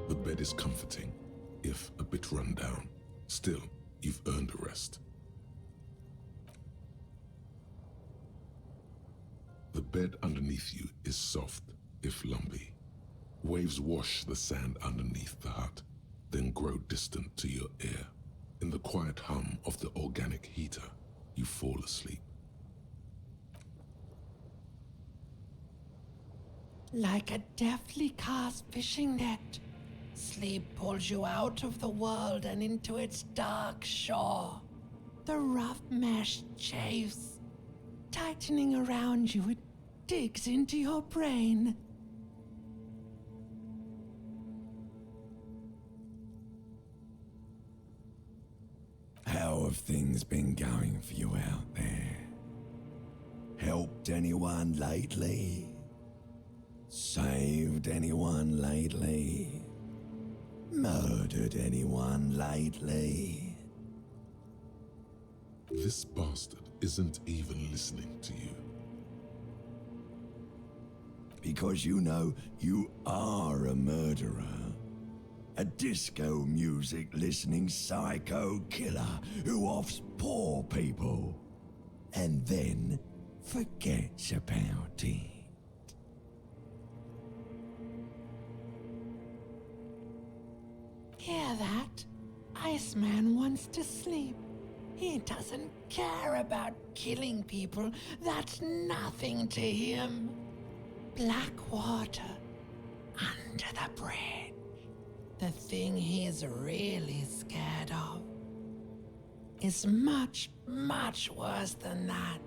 The bed is comforting, if a bit run down. Still, you've earned a rest. The bed underneath you is soft, if lumpy. Waves wash the sand underneath the hut, then grow distant to your ear. In the quiet hum of the organic heater, you fall asleep. Like a deftly cast fishing net, sleep pulls you out of the world and into its dark shore. The rough mesh chafes, tightening around you, it digs into your brain. How have things been going for you out there? Helped anyone lately? Saved anyone lately? Murdered anyone lately? This bastard isn't even listening to you. Because you know you are a murderer. A disco music listening psycho killer who offs poor people and then forgets about it. Hear that? Iceman wants to sleep. He doesn't care about killing people. That's nothing to him. Black water under the bridge. The thing he's really scared of is much, much worse than that.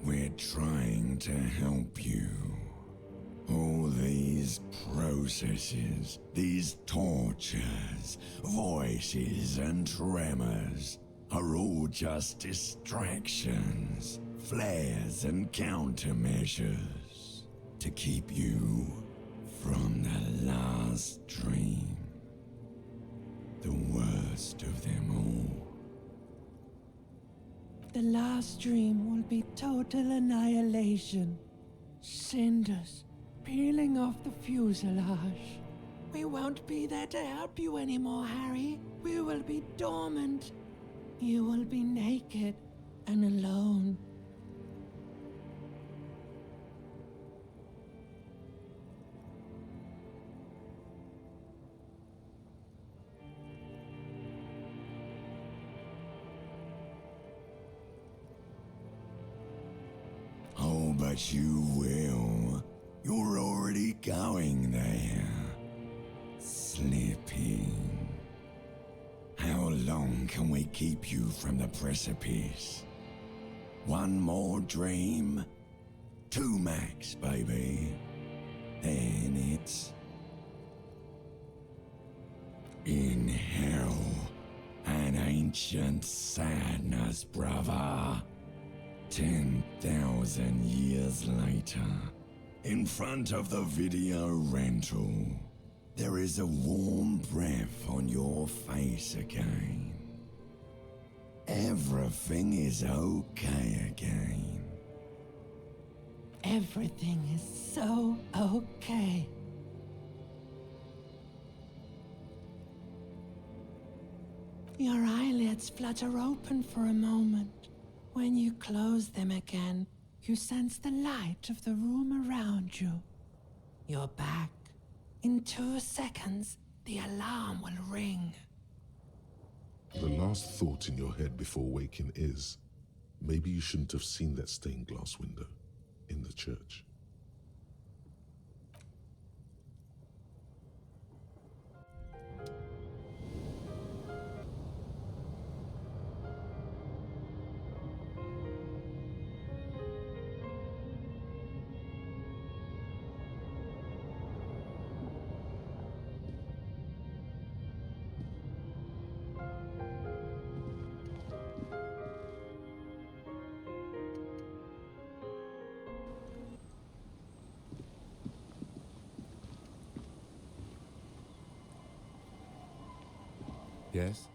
We're trying to help you. All these processes, these tortures, voices and tremors are all just distractions, flares and countermeasures to keep you from the last dream, the worst of them all. The last dream will be total annihilation. Cinders peeling off the fuselage. We won't be there to help you anymore, Harry. We will be dormant. You will be naked and alone. Oh, but you will. You're already going there. Slipping. How long can we keep you from the precipice? One more dream? 2 max, baby. Then it's... in hell. An ancient sadness, brother. 10,000 years later, in front of the video rental, there is a warm breath on your face again. Everything is okay again. Everything is so okay. Your eyelids flutter open for a moment. When you close them again, you sense the light of the room around you. You're back. In 2 seconds, the alarm will ring. The last thought in your head before waking is, maybe you shouldn't have seen that stained glass window in the church. Yes?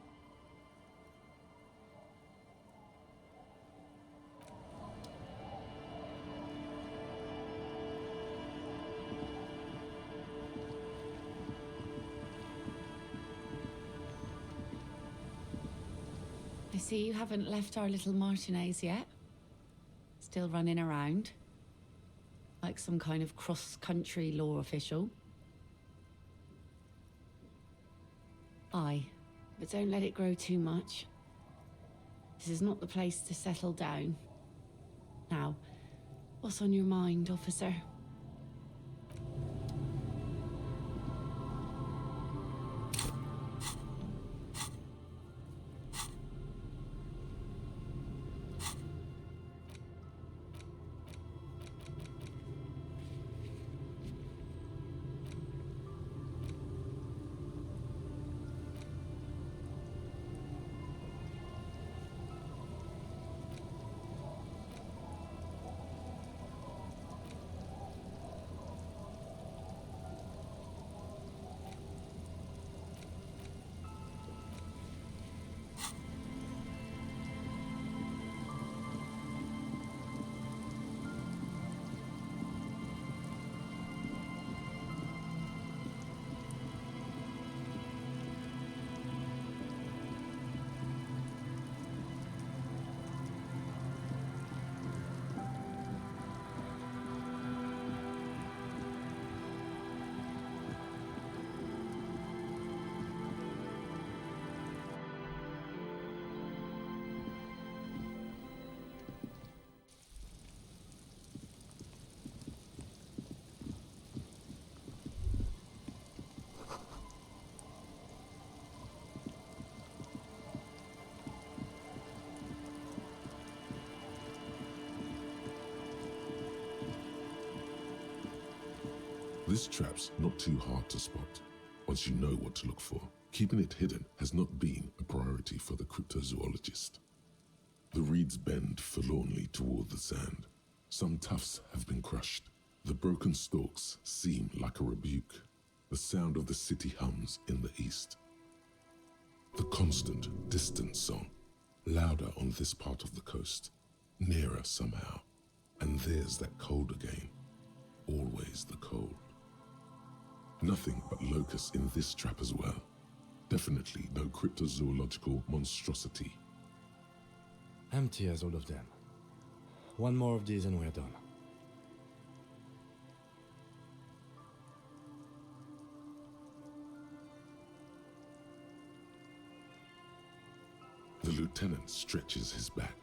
see you haven't left our little Martinez yet. Still running around. Like some kind of cross-country law official. Aye, but don't let it grow too much. This is not the place to settle down. Now, what's on your mind, officer? This trap's not too hard to spot, once you know what to look for. Keeping it hidden has not been a priority for the cryptozoologist. The reeds bend forlornly toward the sand. Some tufts have been crushed. The broken stalks seem like a rebuke. The sound of the city hums in the east. The constant, distant song, louder on this part of the coast, nearer somehow. And there's that cold again. Always the cold. Nothing but locusts in this trap as well. Definitely no cryptozoological monstrosity. Empty as all of them. One more of these and we're done. The lieutenant stretches his back.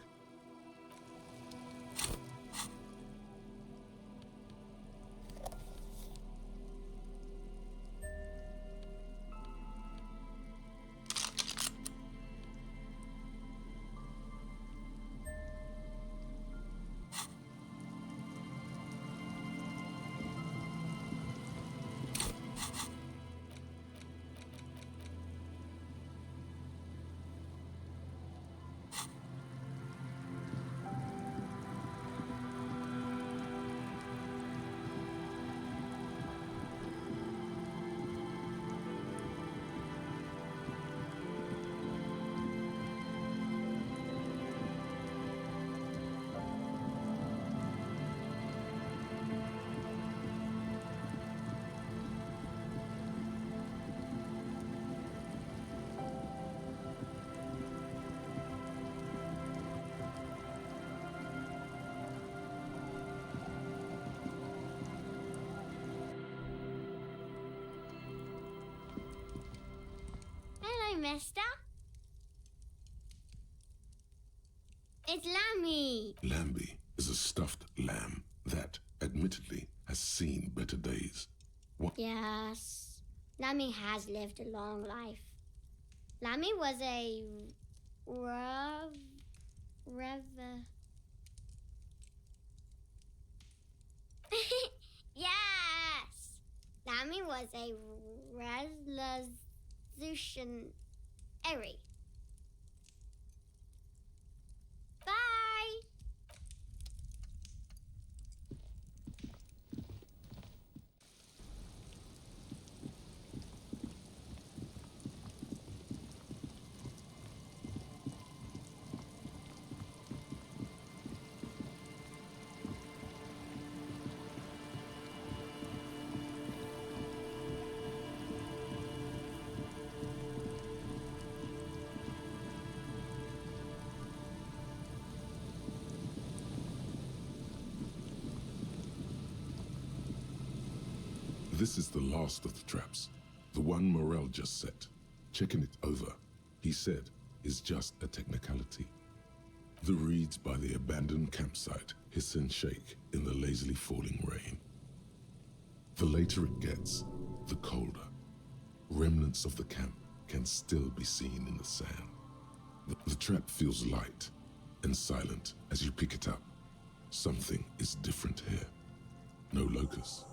Hello, mister. It's Lammy. Lambie is a stuffed lamb that, admittedly, has seen better days. What? Yes, Lammy has lived a long life. Lammy was a yes! Lammy was a resolutionary. Bye! This is the last of the traps. The one Morel just set. Checking it over, he said, is just a technicality. The reeds by the abandoned campsite hiss and shake in the lazily falling rain. The later it gets, the colder. Remnants of the camp can still be seen in the sand. The trap feels light and silent as you pick it up. Something is different here. No locust.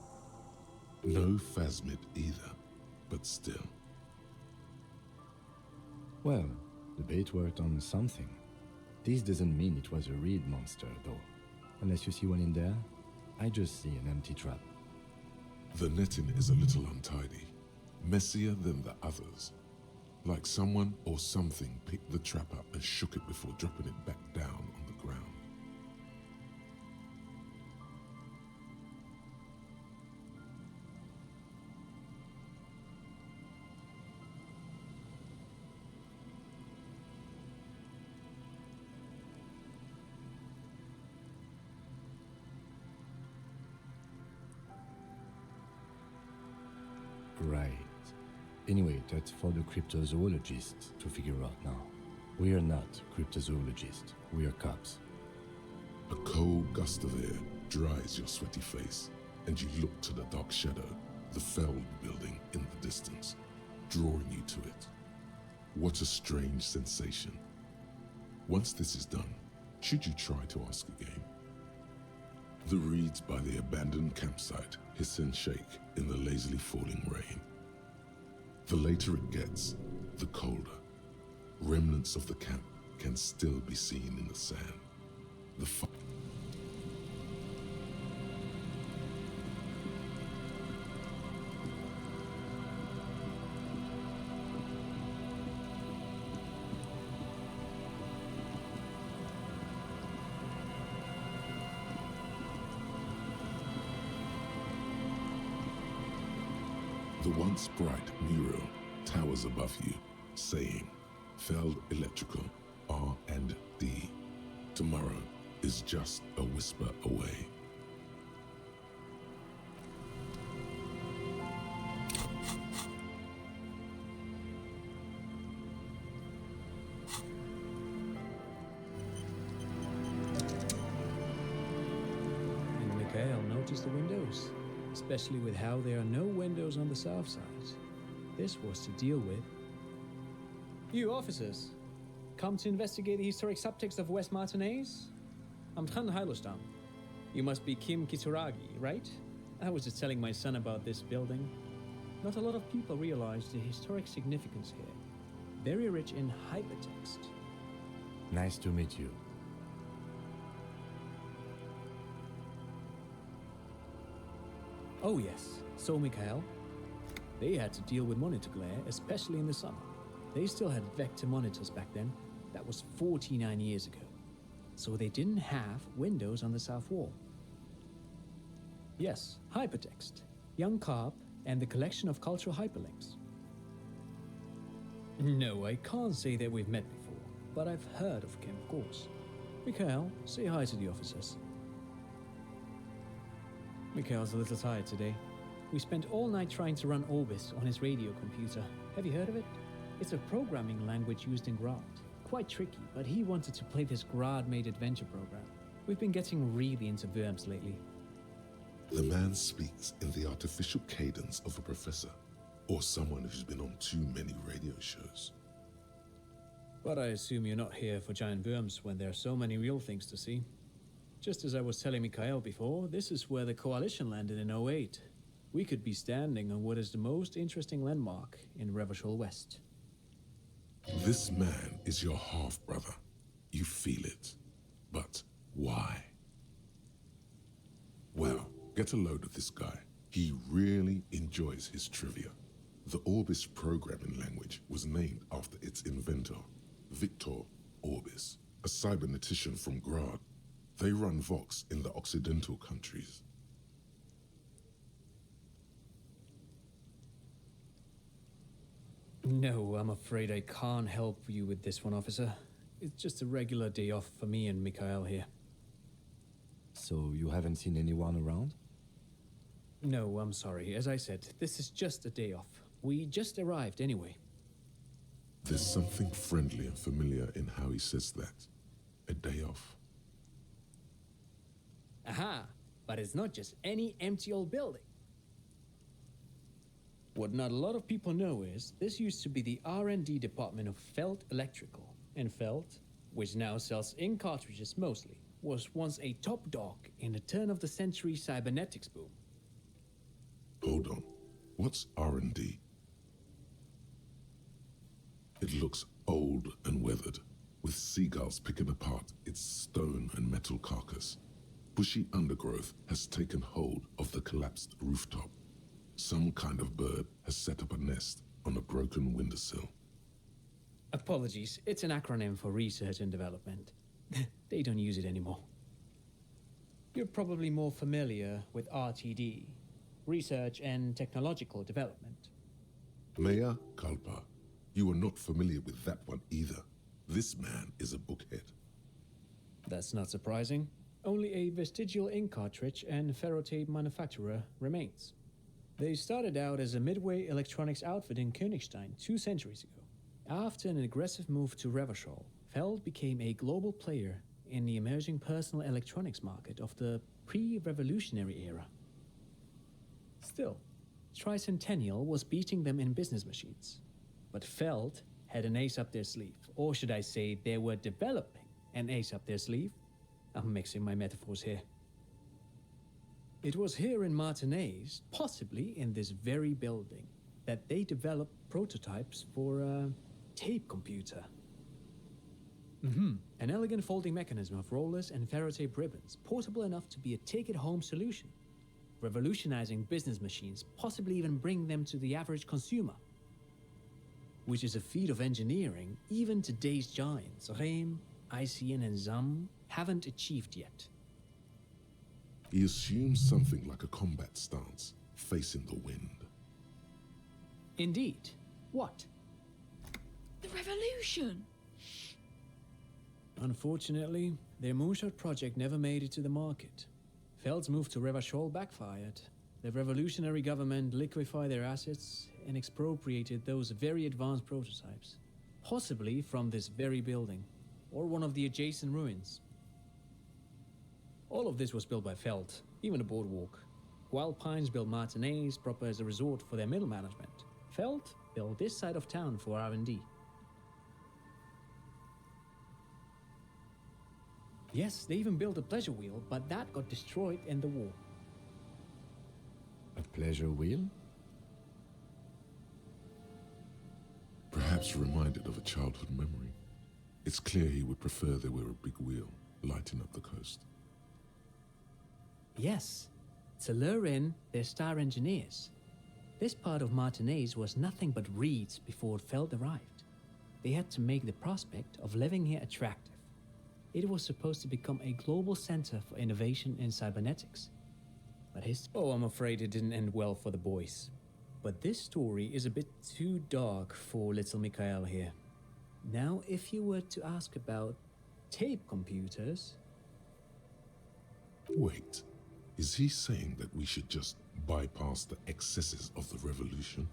No phasmid either, but still. Well, the bait worked on something. This doesn't mean it was a reed monster, though. Unless you see one in there, I just see an empty trap. The netting is a little untidy, messier than the others. Like someone or something picked the trap up and shook it before dropping it back down on the ground. Right. Anyway, that's for the cryptozoologists to figure out now. We are not cryptozoologists. We are cops. A cold gust of air dries your sweaty face, and you look to the dark shadow, the Feld building in the distance, drawing you to it. What a strange sensation. Once this is done, should you try to ask again? The reeds by the abandoned campsite hiss and shake in the lazily falling rain. The later it gets, the colder. Remnants of the camp can still be seen in the sand. The The once bright mural towers above you, saying, Feld Electrical, R&D. Tomorrow is just a whisper away. And Mikhail noticed the windows, especially with how there are no windows on the south side. This was to deal with. You officers, come to investigate the historic subtext of West Martinez? I'm Tran Hailostam. You must be Kim Kitsuragi, right? I was just telling my son about this building. Not a lot of people realize the historic significance here. Very rich in hypertext. Nice to meet you. Oh yes, so Mikhail. They had to deal with monitor glare, especially in the summer. They still had vector monitors back then. That was 49 years ago. So they didn't have windows on the south wall. Yes, hypertext, Young Carp, and the collection of cultural hyperlinks. No, I can't say that we've met before, but I've heard of Kim, of course. Mikhail, say hi to the officers. Mikhail's a little tired today. We spent all night trying to run Orbis on his radio computer. Have you heard of it? It's a programming language used in Grad. Quite tricky, but he wanted to play this Grad-made adventure program. We've been getting really into Worms lately. The man speaks in the artificial cadence of a professor, or someone who's been on too many radio shows. But I assume you're not here for giant worms when there are so many real things to see. Just as I was telling Mikhail before, this is where the Coalition landed in '08. We could be standing on what is the most interesting landmark in Revachol West. This man is your half-brother. You feel it. But why? Well, get a load of this guy. He really enjoys his trivia. The Orbis programming language was named after its inventor, Victor Orbis, a cybernetician from Grad. They run Vox in the Occidental countries. No, I'm afraid I can't help you with this one, officer. It's just a regular day off for me and Mikhail here. So you haven't seen anyone around? No, I'm sorry. As I said, this is just a day off. We just arrived anyway. There's something friendly and familiar in how he says that. A day off. Aha! But it's not just any empty old building. What not a lot of people know is this used to be the R&D department of Felt Electrical. And Felt, which now sells ink cartridges mostly, was once a top dog in the turn-of-the-century cybernetics boom. Hold on. What's R&D? It looks old and weathered, with seagulls picking apart its stone and metal carcass. Bushy undergrowth has taken hold of the collapsed rooftop. Some kind of bird has set up a nest on a broken windowsill. Apologies, it's an acronym for research and development. They don't use it anymore. You're probably more familiar with RTD, Research and Technological Development. Mea culpa. You are not familiar with that one either. This man is a bookhead. That's not surprising. Only a vestigial ink cartridge and ferrotape manufacturer remains. They started out as a midway electronics outfit in Königstein 2 centuries ago. After an aggressive move to Revachol, Feld became a global player in the emerging personal electronics market of the pre-revolutionary era. Still, Tricentennial was beating them in business machines. But Feld had an ace up their sleeve, or should I say they were developing an ace up their sleeve. I'm mixing my metaphors here. It was here in Martinez, possibly in this very building, that they developed prototypes for a tape computer. An elegant folding mechanism of rollers and ferrotape ribbons, portable enough to be a take-it-home solution, revolutionizing business machines, possibly even bring them to the average consumer. Which is a feat of engineering even today's giants, Rehm, ICN and ZAM, haven't achieved yet. He assumes something like a combat stance, facing the wind. Indeed. What? The revolution! Unfortunately, their moonshot project never made it to the market. Feld's move to Revachol backfired. The revolutionary government liquefied their assets and expropriated those very advanced prototypes, possibly from this very building, or one of the adjacent ruins. All of this was built by Feld, even the boardwalk. Wild Pines built Martinez proper as a resort for their middle management. Feld built this side of town for R&D. Yes, they even built a pleasure wheel, but that got destroyed in the war. A pleasure wheel? Perhaps reminded of a childhood memory. It's clear he would prefer there were a big wheel, lighting up the coast. Yes, to lure in their star engineers. This part of Martinez was nothing but reeds before Feld arrived. They had to make the prospect of living here attractive. It was supposed to become a global center for innovation in cybernetics. But Oh, I'm afraid it didn't end well for the boys. But this story is a bit too dark for little Mikhail here. Now, if you were to ask about tape computers... Wait, is he saying that we should just bypass the excesses of the revolution?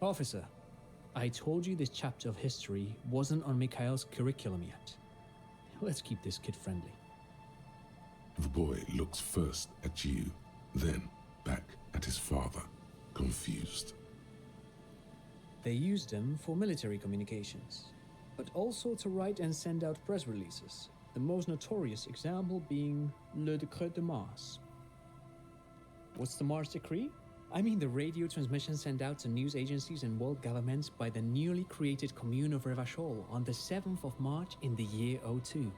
Officer, I told you this chapter of history wasn't on Mikhail's curriculum yet. Let's keep this kid friendly. The boy looks first at you, then back at his father, confused. They used them for military communications, but also to write and send out press releases, the most notorious example being Le Décret de Mars. What's the Mars Decree? I mean the radio transmission sent out to news agencies and world governments by the newly created Commune of Revachol on the 7th of March in the year 02.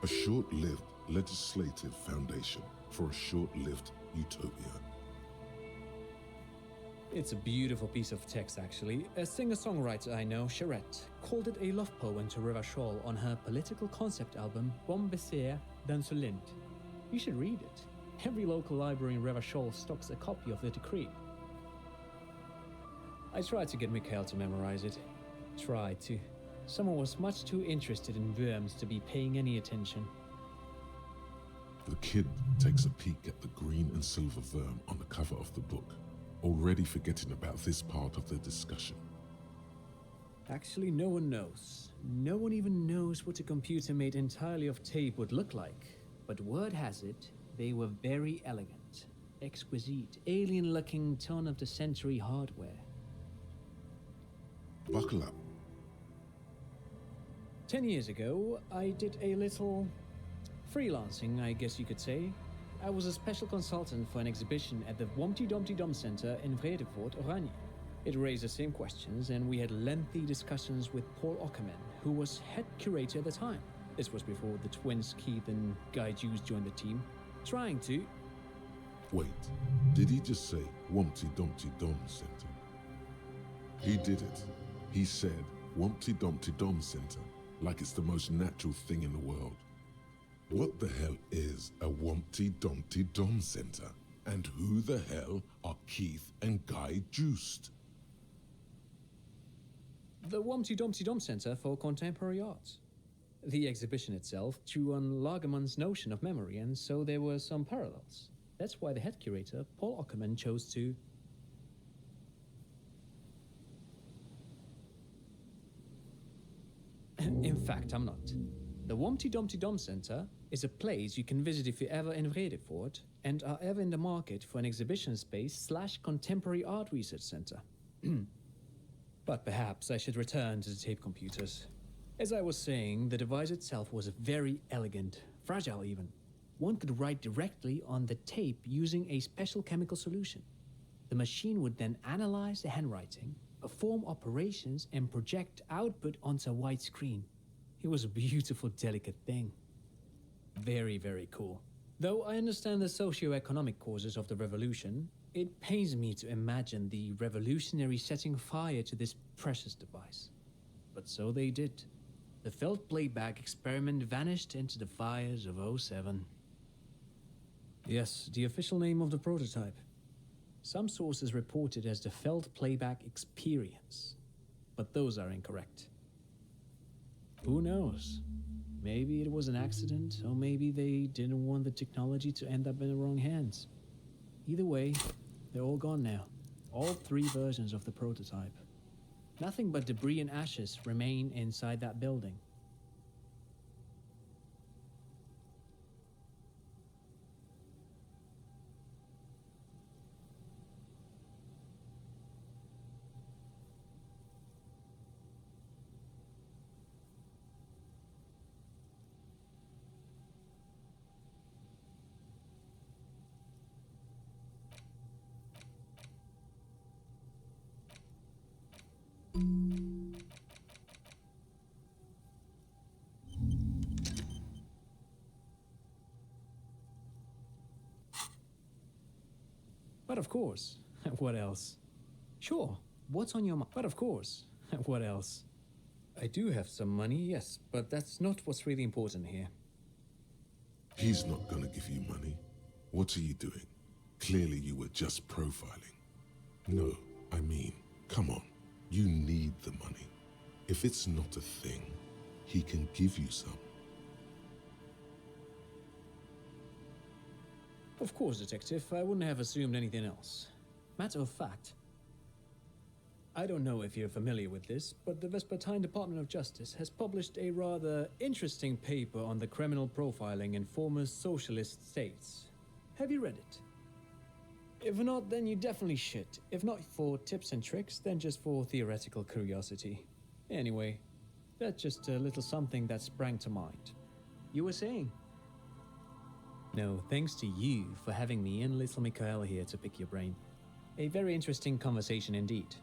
A short-lived legislative foundation for a short-lived utopia. It's a beautiful piece of text, actually. A singer-songwriter I know, Charette, called it a love poem to Revachol on her political concept album Bon Baiser dans le Lind. You should read it. Every local library in Revachol stocks a copy of the decree. I tried to get Mikhail to memorize it. Tried to. Someone was much too interested in worms to be paying any attention. The kid takes a peek at the green and silver worm on the cover of the book, already forgetting about this part of the discussion. Actually, no one knows. No one even knows what a computer made entirely of tape would look like. But word has it, they were very elegant, exquisite, alien-looking turn-of-the-century hardware. Buckle up. 10 years ago, I did a little freelancing, I guess you could say. I was a special consultant for an exhibition at the Humpty Dumpty Dum Center in Vredefort, Oranje. It raised the same questions, and we had lengthy discussions with Paul Ockerman, who was head curator at the time. This was before the twins Keith and Guy Hughes joined the team, trying to... Wait, did he just say Humpty Dumpty Dum Center? He did it. He said Humpty Dumpty Dum Center, like it's the most natural thing in the world. What the hell is a Humpty Dumpty Dum Center? And who the hell are Keith and Guy Juiced? The Humpty Dumpty Dum Center for Contemporary Arts. The exhibition itself drew on Lagerman's notion of memory, and so there were some parallels. That's why the head curator, Paul Ockerman, chose to... In fact, I'm not. The Humpty Dumpty Dum Center is a place you can visit if you're ever in Vredefort and are ever in the market for an exhibition space / contemporary art research center. But perhaps I should return to the tape computers. As I was saying, the device itself was very elegant, fragile even. One could write directly on the tape using a special chemical solution. The machine would then analyze the handwriting, perform operations, and project output onto a white screen. It was a beautiful, delicate thing. Very, very cool. Though I understand the socio-economic causes of the revolution, it pains me to imagine the revolutionary setting fire to this precious device. But so they did. The felt playback experiment vanished into the fires of '07. Yes, the official name of the prototype. Some sources report it as the felt playback experience, but those are incorrect. Who knows? Maybe it was an accident, or maybe they didn't want the technology to end up in the wrong hands. Either way, they're all gone now. All 3 versions of the prototype. Nothing but debris and ashes remain inside that building. But of course, what else? Sure, what's on your mind? But of course, what else? I do have some money, yes, but that's not what's really important here. He's not gonna give you money. What are you doing? Clearly you were just profiling. No, I mean, come on. You need the money. If it's not a thing, he can give you some. Of course, Detective, I wouldn't have assumed anything else. Matter of fact, I don't know if you're familiar with this, but the Vespertine Department of Justice has published a rather interesting paper on the criminal profiling in former socialist states. Have you read it? If not, then you definitely should. If not for tips and tricks, then just for theoretical curiosity. Anyway, that's just a little something that sprang to mind. You were saying? No, thanks to you for having me and little Mikhail here to pick your brain. A very interesting conversation indeed.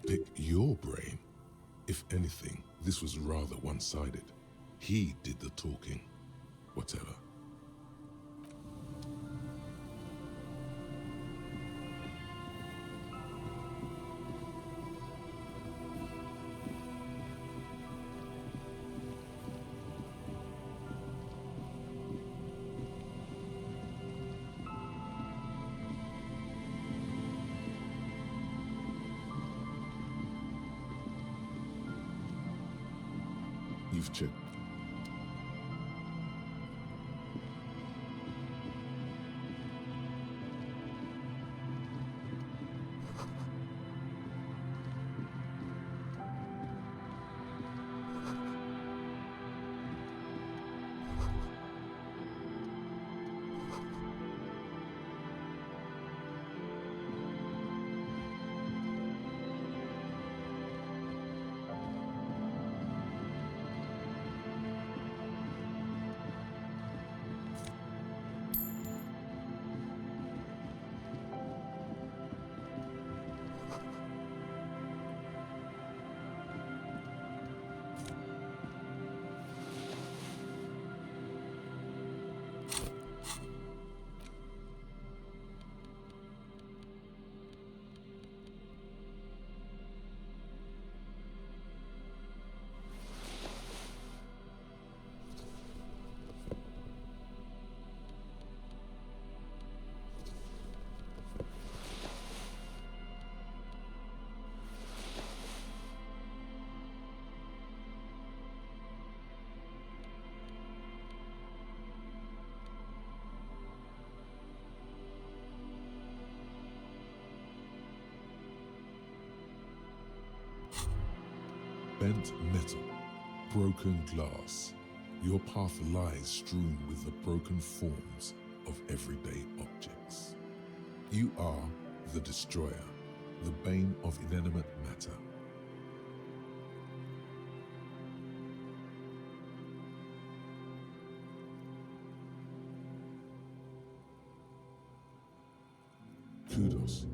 Pick your brain? If anything, this was rather one-sided. He did the talking. Whatever. you've checked. Bent metal, broken glass. Your path lies strewn with the broken forms of everyday objects. You are the destroyer, the bane of inanimate matter. Kudos.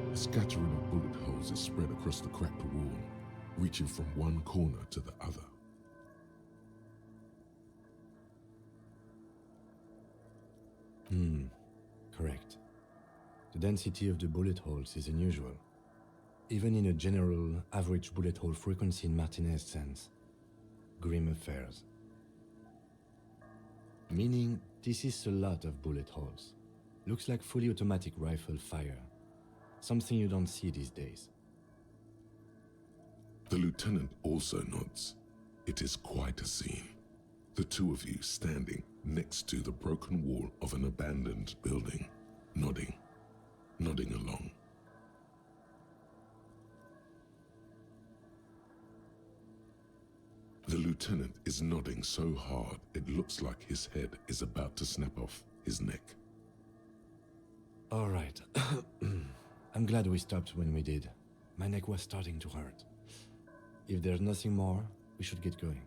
A scattering of bullet holes is spread across the cracked wall, reaching from one corner to the other. Correct. The density of the bullet holes is unusual, even in a general average bullet hole frequency in Martinez sense. Grim affairs. Meaning, this is a lot of bullet holes. Looks like fully automatic rifle fire. Something you don't see these days. The lieutenant also nods. It is quite a scene. The two of you standing next to the broken wall of an abandoned building, nodding along. The lieutenant is nodding so hard it looks like his head is about to snap off his neck. All right. I'm glad we stopped when we did. My neck was starting to hurt. If there's nothing more, we should get going.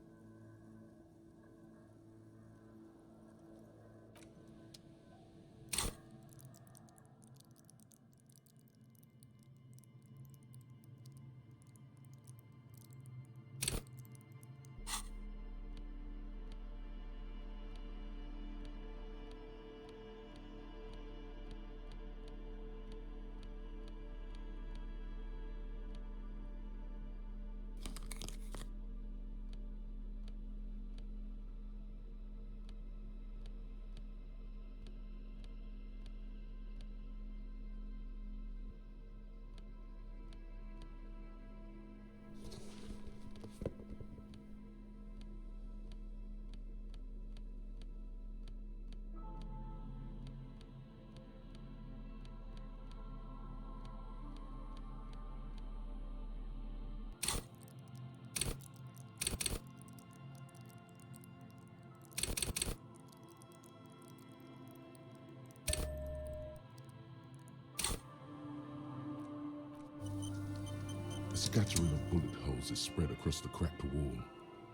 A scattering of bullet holes is spread across the cracked wall,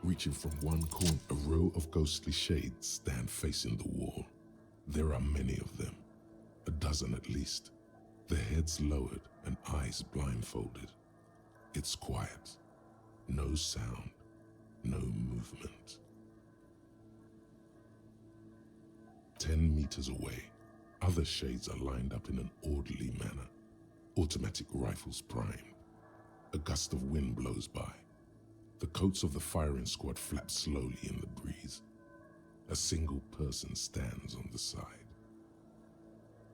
Reaching from one corner, a row of ghostly shades stand facing the wall. There are many of them, a dozen at least, their heads lowered and eyes blindfolded. It's quiet, no sound, no movement. 10 meters away, other shades are lined up in an orderly manner, automatic rifles primed. A gust of wind blows by. The coats of the firing squad flap slowly in the breeze. A single person stands on the side.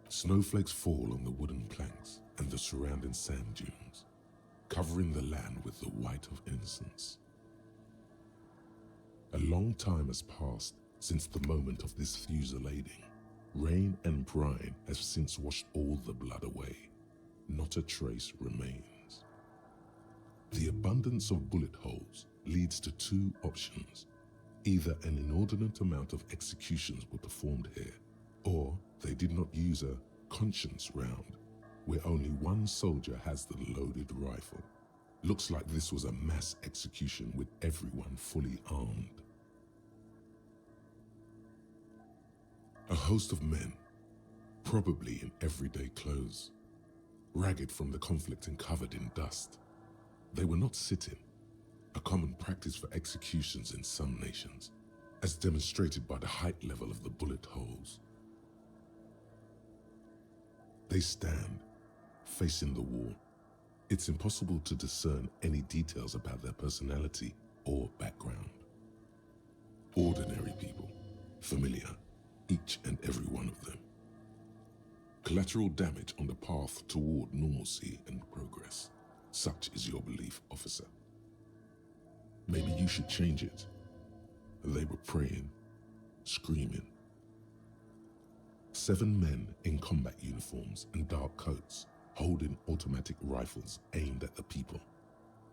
Snowflakes fall on the wooden planks and the surrounding sand dunes, covering the land with the white of innocence. A long time has passed since the moment of this fusillading. Rain and brine have since washed all the blood away. Not a trace remains. The abundance of bullet holes leads to two options. Either an inordinate amount of executions were performed here, or they did not use a conscience round, where only one soldier has the loaded rifle. Looks like this was a mass execution with everyone fully armed. A host of men, probably in everyday clothes, ragged from the conflict and covered in dust. They were not sitting, a common practice for executions in some nations, as demonstrated by the height level of the bullet holes. They stand, facing the wall. It's impossible to discern any details about their personality or background. Ordinary people, familiar, each and every one of them. Collateral damage on the path toward normalcy and progress. Such is your belief, officer. Maybe you should change it. They were praying, screaming. 7 men in combat uniforms and dark coats, holding automatic rifles aimed at the people.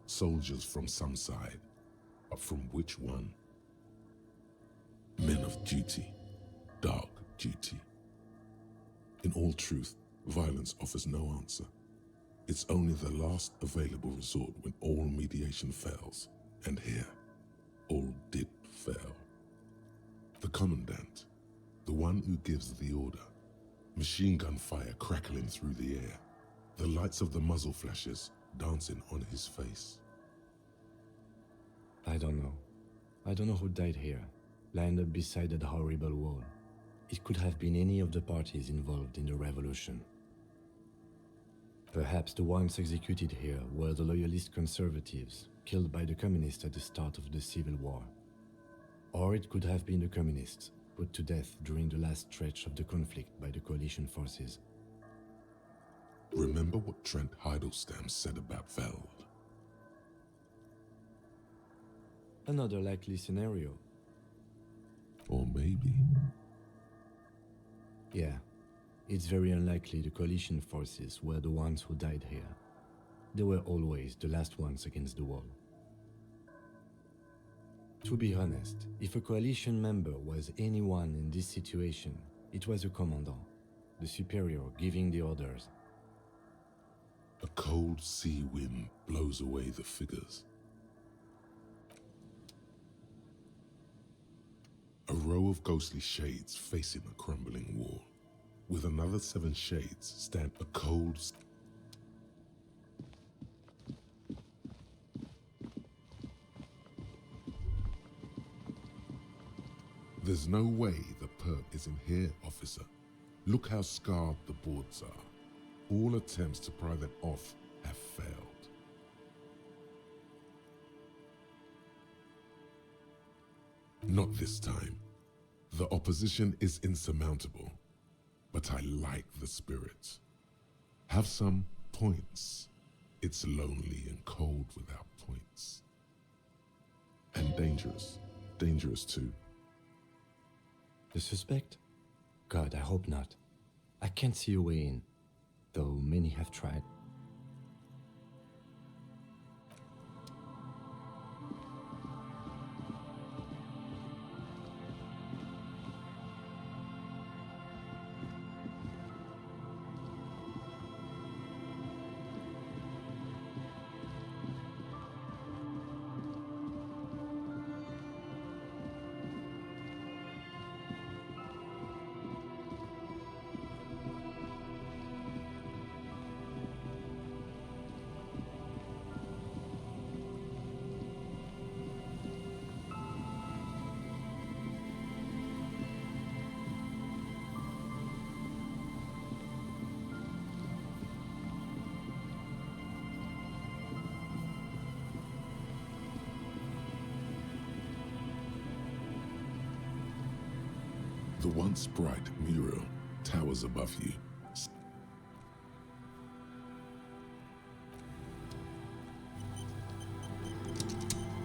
Soldiers from some side, but from which one? Men of duty, dark duty. In all truth, violence offers no answer. It's only the last available resort when all mediation fails, and here, all did fail. The commandant, the one who gives the order, machine gun fire crackling through the air, the lights of the muzzle flashes dancing on his face. I don't know. I don't know who died here, lined up beside that horrible wall. It could have been any of the parties involved in the revolution. Perhaps the ones executed here were the loyalist conservatives, killed by the communists at the start of the Civil War. Or it could have been the communists, put to death during the last stretch of the conflict by the coalition forces. Remember what Trent Heidelstein said about Veld? Another likely scenario. Or maybe... Yeah, it's very unlikely the coalition forces were the ones who died here. They were always the last ones against the wall. To be honest, if a coalition member was anyone in this situation, it was a commandant, the superior giving the orders. A cold sea wind blows away the figures. A row of ghostly shades facing a crumbling wall. With another 7 shades stand a cold... There's no way the perp isn't here, officer. Look how scarred the boards are. All attempts to pry them off have failed. Not this time. The opposition is insurmountable, but I like the spirit. Have some points. It's lonely and cold without points. And dangerous. Dangerous too. The suspect? God, I hope not. I can't see a way in, though many have tried. The once bright mural towers above you.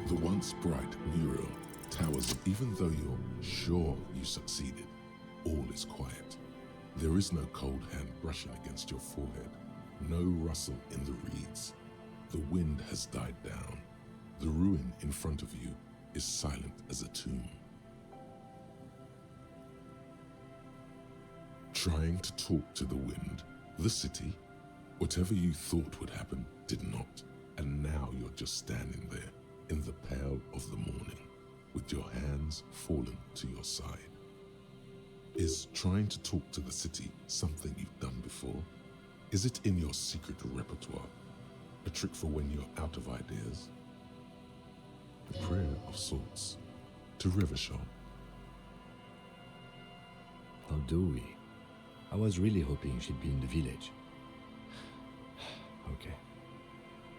The once bright mural towers, even though you're sure you succeeded, all is quiet. There is no cold hand brushing against your forehead, no rustle in the reeds. The wind has died down. The ruin in front of you is silent as a tomb. Trying to talk to the wind, the city, whatever you thought would happen did not, and now you're just standing there in the pale of the morning, with your hands fallen to your side. Is trying to talk to the city something you've done before? Is it in your secret repertoire? A trick for when you're out of ideas? A prayer of sorts to Revachol. How do we? I was really hoping she'd be in the village. Okay.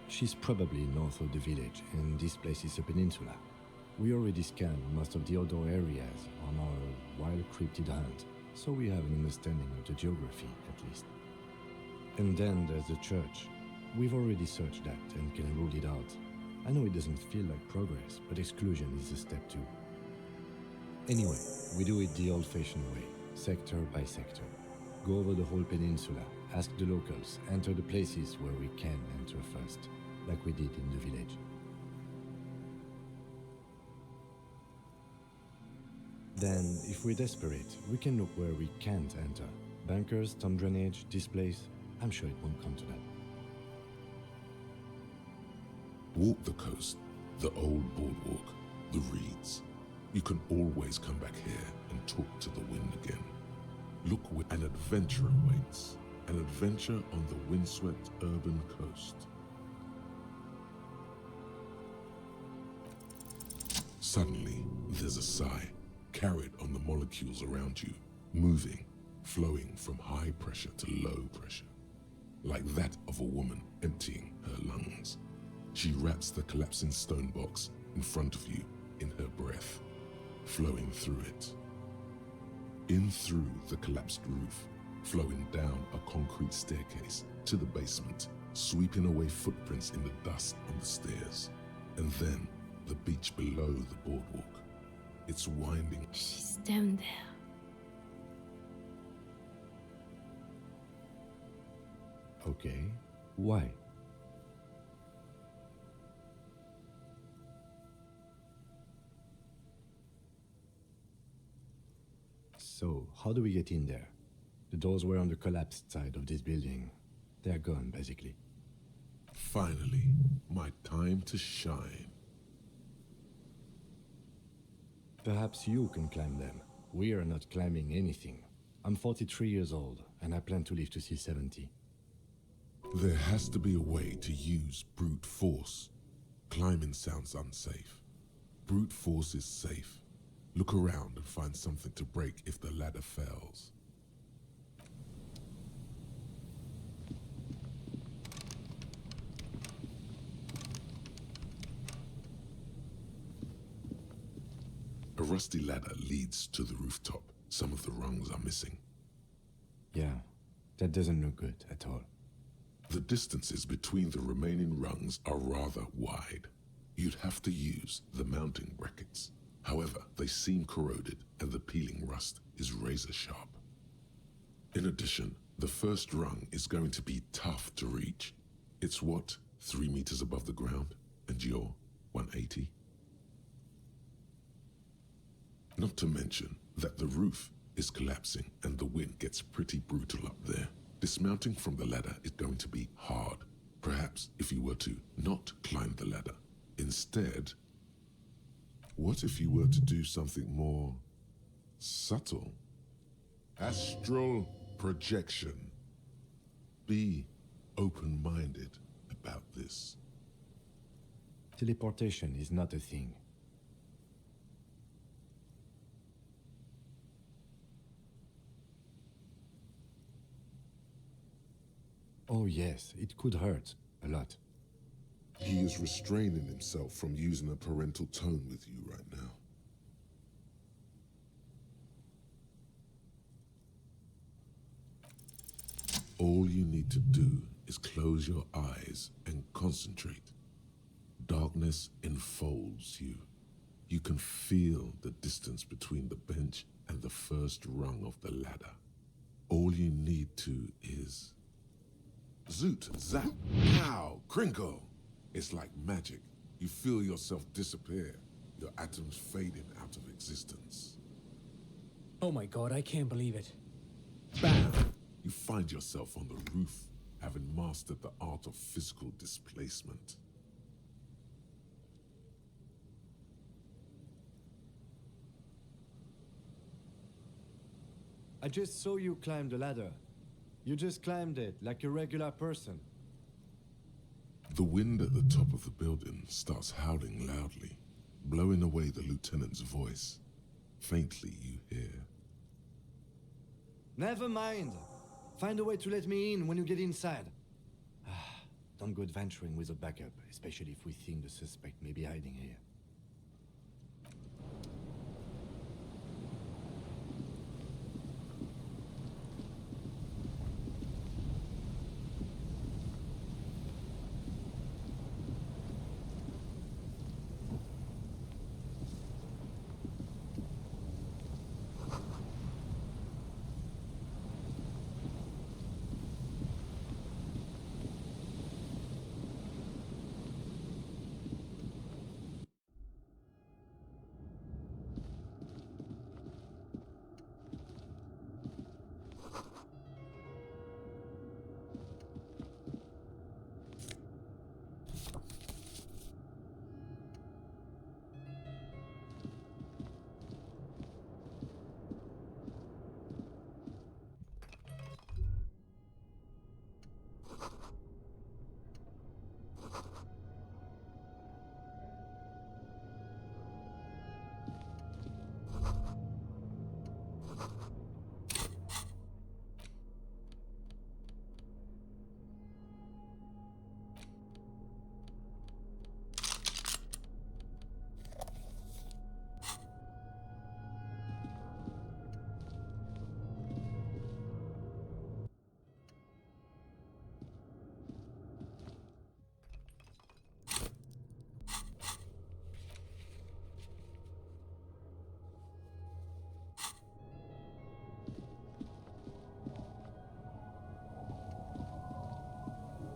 She's probably north of the village, and this place is a peninsula. We already scanned most of the outdoor areas on our wild cryptid hunt, so we have an understanding of the geography, at least. And then there's the church. We've already searched that and can rule it out. I know it doesn't feel like progress, but exclusion is a step too. Anyway, we do it the old-fashioned way, sector by sector. Go over the whole peninsula, ask the locals, enter the places where we can enter first, like we did in the village. Then, if we're desperate, we can look where we can't enter. Bunkers, tomb drainage, this place, I'm sure it won't come to that. Walk the coast, the old boardwalk, the reeds. You can always come back here and talk to the wind again. Look where an adventure awaits, an adventure on the windswept urban coast. Suddenly, there's a sigh, carried on the molecules around you, moving, flowing from high pressure to low pressure, like that of a woman emptying her lungs. She wraps the collapsing stone box in front of you in her breath, flowing through it. In through the collapsed roof, flowing down a concrete staircase to the basement, sweeping away footprints in the dust on the stairs, and then the beach below the boardwalk. It's winding. She's down there. Okay, why? So, how do we get in there? The doors were on the collapsed side of this building. They're gone, basically. Finally, my time to shine. Perhaps you can climb them. We are not climbing anything. I'm 43 years old, and I plan to live to see 70. There has to be a way to use brute force. Climbing sounds unsafe. Brute force is safe. Look around and find something to break if the ladder fails. A rusty ladder leads to the rooftop. Some of the rungs are missing. Yeah, that doesn't look good at all. The distances between the remaining rungs are rather wide. You'd have to use the mounting brackets. However, they seem corroded and the peeling rust is razor sharp. In addition, the first rung is going to be tough to reach. It's what, 3 meters above the ground, and you're 180? Not to mention that the roof is collapsing and the wind gets pretty brutal up there. Dismounting from the ladder is going to be hard. Perhaps if you were to not climb the ladder. Instead, what if you were to do something more subtle? Astral projection. Be open-minded about this. Teleportation is not a thing. Oh yes, it could hurt a lot. He is restraining himself from using a parental tone with you right now. All you need to do is close your eyes and concentrate. Darkness enfolds you. You can feel the distance between the bench and the first rung of the ladder. All you need to is... Zoot, zap, pow, crinkle. It's like magic. You feel yourself disappear, your atoms fading out of existence. Oh my god, I can't believe it. Bam! You find yourself on the roof, having mastered the art of physical displacement. I just saw you climb the ladder. You just climbed it like a regular person. The wind at the top of the building starts howling loudly, blowing away the lieutenant's voice. Faintly you hear. Never mind. Find a way to let me in when you get inside. Don't go adventuring with a backup, especially if we think the suspect may be hiding here.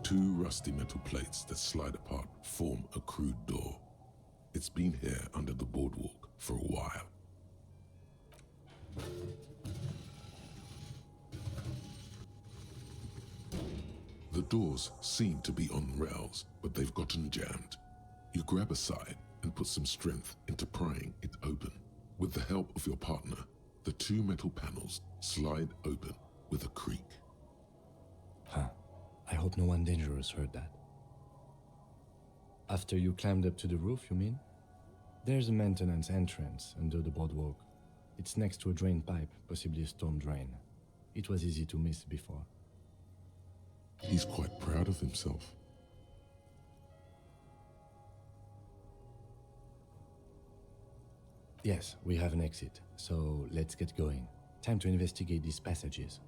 Two rusty metal plates that slide apart form a crude door. It's been here under the boardwalk for a while. The doors seem to be on rails, but they've gotten jammed. You grab a side and put some strength into prying it open. With the help of your partner, the two metal panels slide open with a creak. Huh. I hope no one dangerous heard that. After you climbed up to the roof, you mean? There's a maintenance entrance under the boardwalk. It's next to a drain pipe, possibly a storm drain. It was easy to miss before. He's quite proud of himself. Yes, we have an exit, so let's get going. Time to investigate these passages.